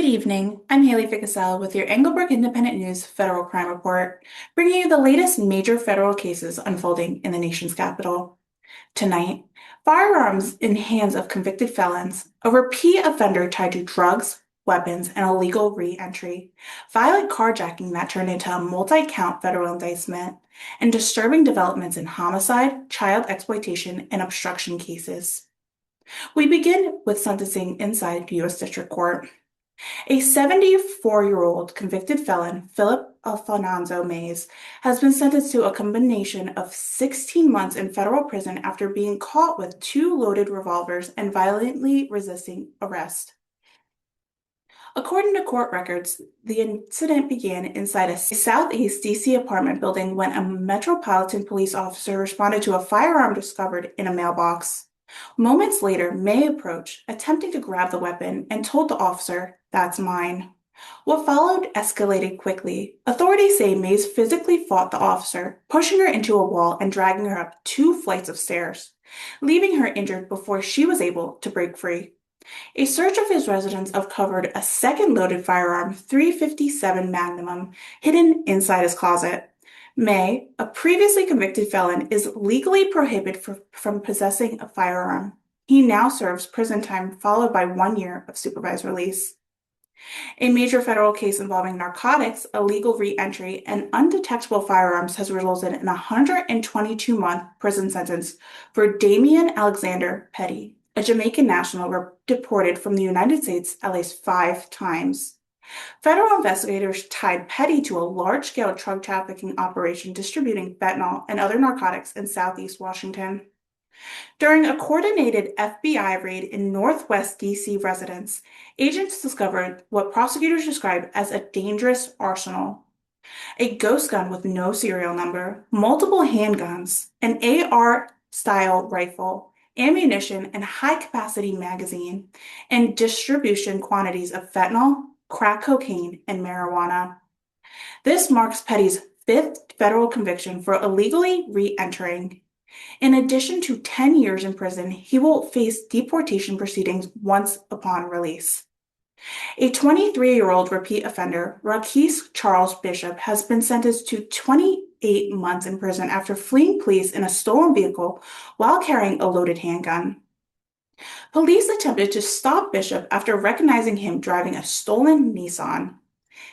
Good evening. I'm Haylee Ficuciello with your Englebrook Independent News Federal Crime Report, bringing you the latest major federal cases unfolding in the nation's capital. Tonight, firearms in hands of convicted felons, a repeat offender tied to drugs, weapons, and illegal re-entry, violent carjacking that turned into a multi-count federal indictment, and disturbing developments in homicide, child exploitation, and obstruction cases. We begin with sentencing inside U.S. District Court. A 74-year-old convicted felon, Philip Alfonso Mays, has been sentenced to a combination of 16 months in federal prison after being caught with two loaded revolvers and violently resisting arrest. According to court records, the incident began inside a Southeast DC apartment building when a Metropolitan Police officer responded to a firearm discovered in a mailbox. Moments later, May approached, attempting to grab the weapon, and told the officer, "That's mine." What followed escalated quickly. Authorities say Mays physically fought the officer, pushing her into a wall and dragging her up 2 flights of stairs, leaving her injured before she was able to break free. A search of his residence uncovered a second loaded firearm, .357 Magnum, hidden inside his closet. May, a previously convicted felon, is legally prohibited from possessing a firearm. He now serves prison time followed by 1 year of supervised release. A major federal case involving narcotics, illegal re-entry, and undetectable firearms has resulted in a 122-month prison sentence for Damian Alexander Petty, a Jamaican national deported from the United States at least 5 times. Federal investigators tied Petty to a large-scale drug trafficking operation distributing fentanyl and other narcotics in Southeast Washington. During a coordinated FBI raid in Northwest DC residence, agents discovered what prosecutors described as a dangerous arsenal: a ghost gun with no serial number, multiple handguns, an AR-style rifle, ammunition and high-capacity magazine, and distribution quantities of fentanyl, crack cocaine, and marijuana. This marks Petty's 5th federal conviction for illegally re-entering. In addition to 10 years in prison, he will face deportation proceedings once upon release. A 23-year-old repeat offender, Raquise Charles Bishop, has been sentenced to 28 months in prison after fleeing police in a stolen vehicle while carrying a loaded handgun. Police attempted to stop Bishop after recognizing him driving a stolen Nissan.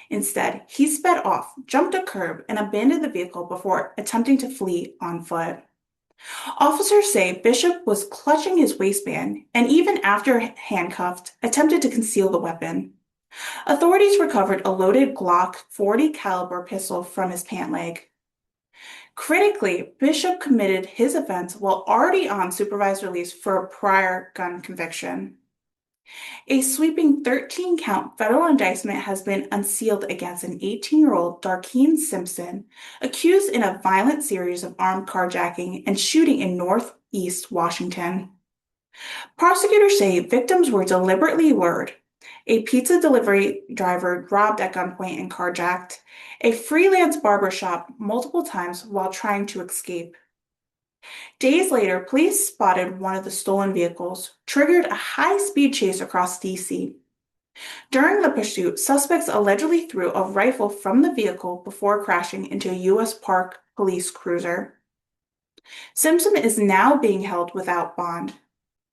Instead, he sped off, jumped a curb, and abandoned the vehicle before attempting to flee on foot. Officers say Bishop was clutching his waistband and even after handcuffed, attempted to conceal the weapon. Authorities recovered a loaded Glock .40 caliber pistol from his pant leg. Critically, Bishop committed his offense while already on supervised release for a prior gun conviction. A sweeping 13-count federal indictment has been unsealed against an 18-year-old Darkeen Simpson, accused in a violent series of armed carjacking and shooting in Northeast Washington. Prosecutors say victims were deliberately lured. A pizza delivery driver robbed at gunpoint and carjacked, a freelance barber shop multiple times while trying to escape. Days later, police spotted one of the stolen vehicles, triggered a high-speed chase across DC. During the pursuit, suspects allegedly threw a rifle from the vehicle before crashing into a U.S. Park police cruiser. Simpson is now being held without bond.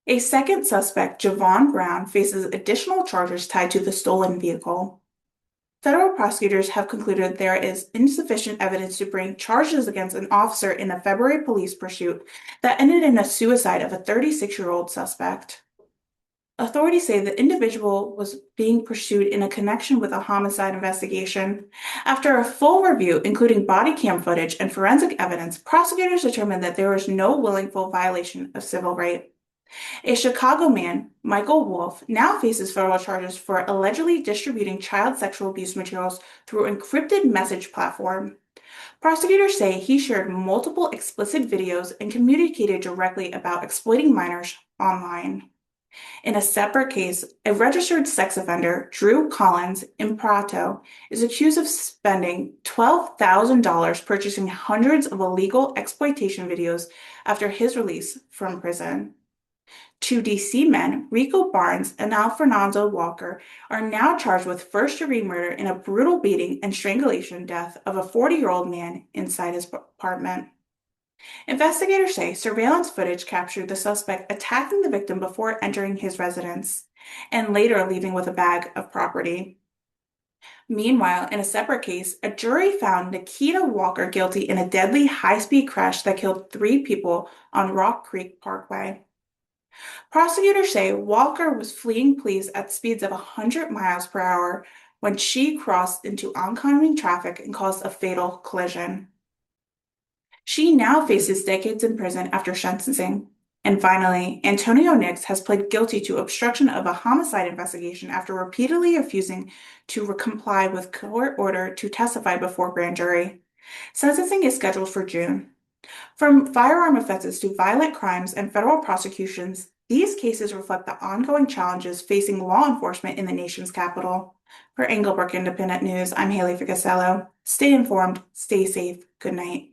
A second suspect, Javon Brown, faces additional charges tied to the stolen vehicle. Federal prosecutors have concluded there is insufficient evidence to bring charges against an officer in a February police pursuit that ended in a suicide of a 36-year-old suspect. Authorities say the individual was being pursued in a connection with a homicide investigation. After a full review, including body cam footage and forensic evidence, prosecutors determined that there was no willful violation of civil right. A Chicago man, Michael Wolf, now faces federal charges for allegedly distributing child sexual abuse materials through an encrypted message platform. Prosecutors say he shared multiple explicit videos and communicated directly about exploiting minors online. In a separate case, a registered sex offender, Drew Collins, in Prato, is accused of spending $12,000 purchasing hundreds of illegal exploitation videos after his release from prison. Two DC men, Rico Barnes and Alfernando Walker, are now charged with first-degree murder in a brutal beating and strangulation death of a 40-year-old man inside his apartment. Investigators say surveillance footage captured the suspect attacking the victim before entering his residence and later leaving with a bag of property. Meanwhile, in a separate case, a jury found Nikita Walker guilty in a deadly high-speed crash that killed three people on Rock Creek Parkway. Prosecutors say Walker was fleeing police at speeds of 100 miles per hour when she crossed into oncoming traffic and caused a fatal collision. She now faces decades in prison after sentencing. And finally, Antonio Nix has pled guilty to obstruction of a homicide investigation after repeatedly refusing to comply with court order to testify before grand jury. Sentencing is scheduled for June. From firearm offenses to violent crimes and federal prosecutions, these cases reflect the ongoing challenges facing law enforcement in the nation's capital. For Englebrook Independent News, I'm Haylee Ficuciello. Stay informed, stay safe. Good night.